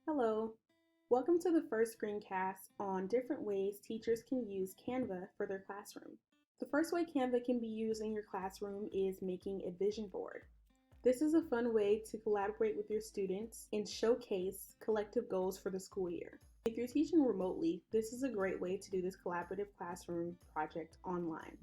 Hello, welcome to the first screencast on different ways teachers can use Canva for their classroom. The first way Canva can be used in your classroom is making a vision board. This is a fun way to collaborate with your students and showcase collective goals for the school year. If you're teaching remotely, this is a great way to do this collaborative classroom project online.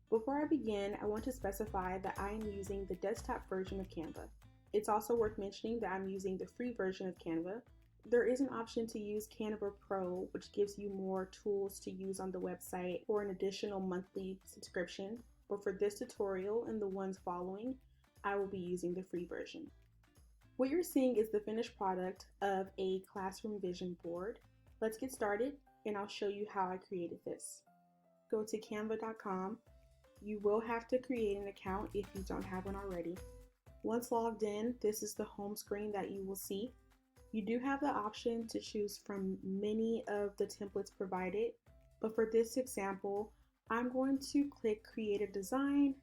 Before I begin, I want to specify that I am using the desktop version of Canva. It's also worth mentioning that I'm using the free version of Canva. There is an option to use Canva Pro, which gives you more tools to use on the website for an additional monthly subscription. But for this tutorial and the ones following, I will be using the free version. What you're seeing is the finished product of a classroom vision board. Let's get started and I'll show you how I created this. Go to canva.com. You will have to create an account if you don't have one already. Once logged in, this is the home screen that you will see. You do have the option to choose from many of the templates provided, but for this example, I'm going to click Create a Design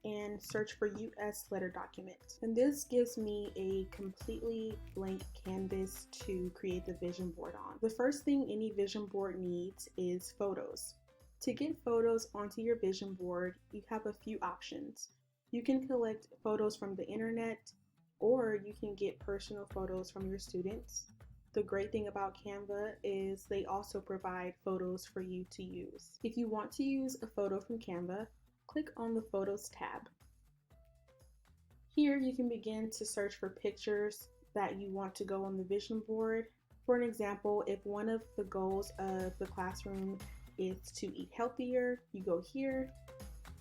and search for US letter document. And this gives me a completely blank canvas to create the vision board on. The first thing any vision board needs is photos. To get photos onto your vision board, you have a few options. You can collect photos from the internet, or you can get personal photos from your students. The great thing about Canva is they also provide photos for you to use. If you want to use a photo from Canva, click on the Photos tab. Here you can begin to search for pictures that you want to go on the vision board. For an example, if one of the goals of the classroom is to eat healthier, you go here,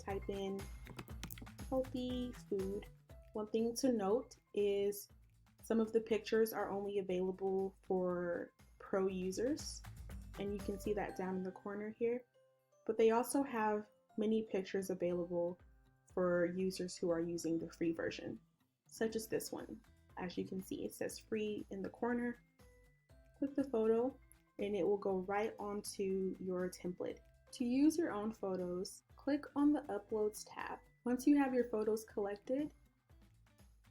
type in healthy food. One thing to note is some of the pictures are only available for pro users, and you can see that down in the corner here, but they also have many pictures available for users who are using the free version, such as this one. As you can see, it says free in the corner. Click the photo and it will go right onto your template. To use your own photos, click on the Uploads tab. Once you have your photos collected,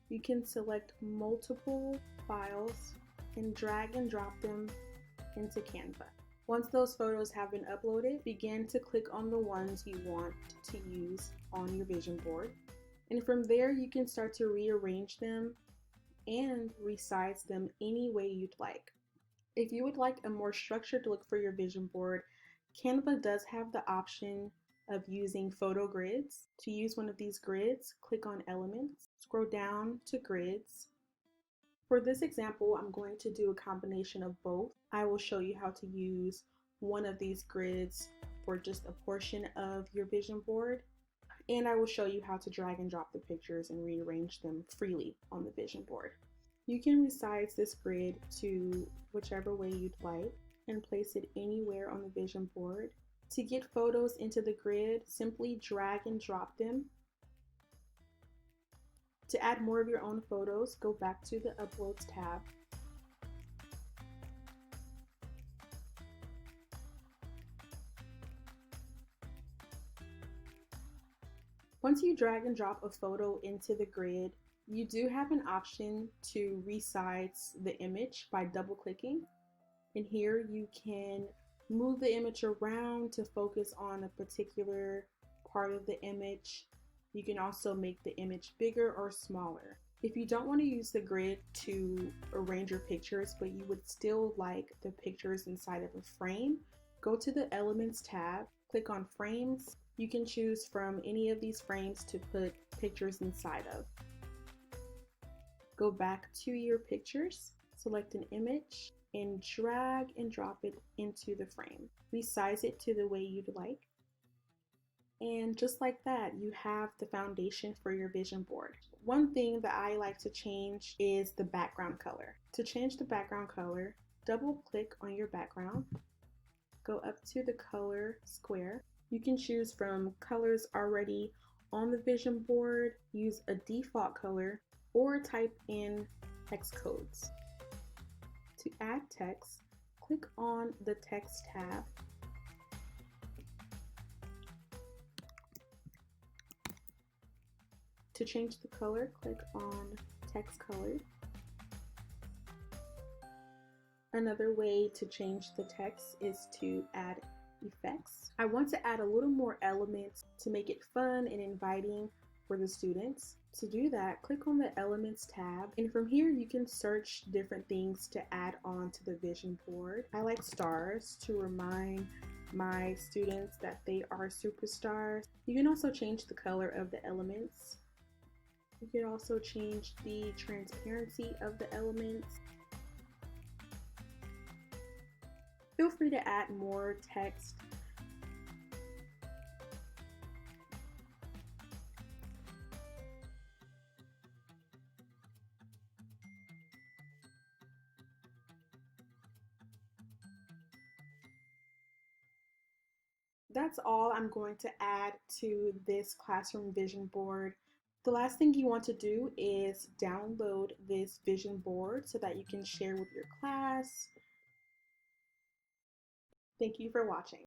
you can select multiple files and drag and drop them into Canva. Once those photos have been uploaded, begin to click on the ones you want to use on your vision board. And from there, you can start to rearrange them and resize them any way you'd like. If you would like a more structured look for your vision board, Canva does have the option of using photo grids. To use one of these grids, click on Elements, scroll down to Grids. For this example, I'm going to do a combination of both. I will show you how to use one of these grids for just a portion of your vision board, and I will show you how to drag and drop the pictures and rearrange them freely on the vision board. You can resize this grid to whichever way you'd like and place it anywhere on the vision board. To get photos into the grid, simply drag and drop them. To add more of your own photos, go back to the Uploads tab. Once you drag and drop a photo into the grid, you do have an option to resize the image by double clicking. And here you can move the image around to focus on a particular part of the image. You can also make the image bigger or smaller. If you don't want to use the grid to arrange your pictures, but you would still like the pictures inside of a frame, go to the Elements tab, click on Frames. You can choose from any of these frames to put pictures inside of. Go back to your pictures, select an image, and drag and drop it into the frame. Resize it to the way you'd like. And just like that, you have the foundation for your vision board. One thing that I like to change is the background color. To change the background color, double click on your background, go up to the color square. You can choose from colors already on the vision board, use a default color, or type in hex codes. To add text, click on the Text tab. To change the color, click on Text Color. Another way to change the text is to add effects. I want to add a little more elements to make it fun and inviting for the students. To do that, click on the Elements tab, and from here you can search different things to add on to the vision board. I like stars to remind my students that they are superstars. You can also change the color of the elements. You can also change the transparency of the elements. Feel free to add more text. That's all I'm going to add to this classroom vision board. The last thing you want to do is download this vision board so that you can share with your class. Thank you for watching.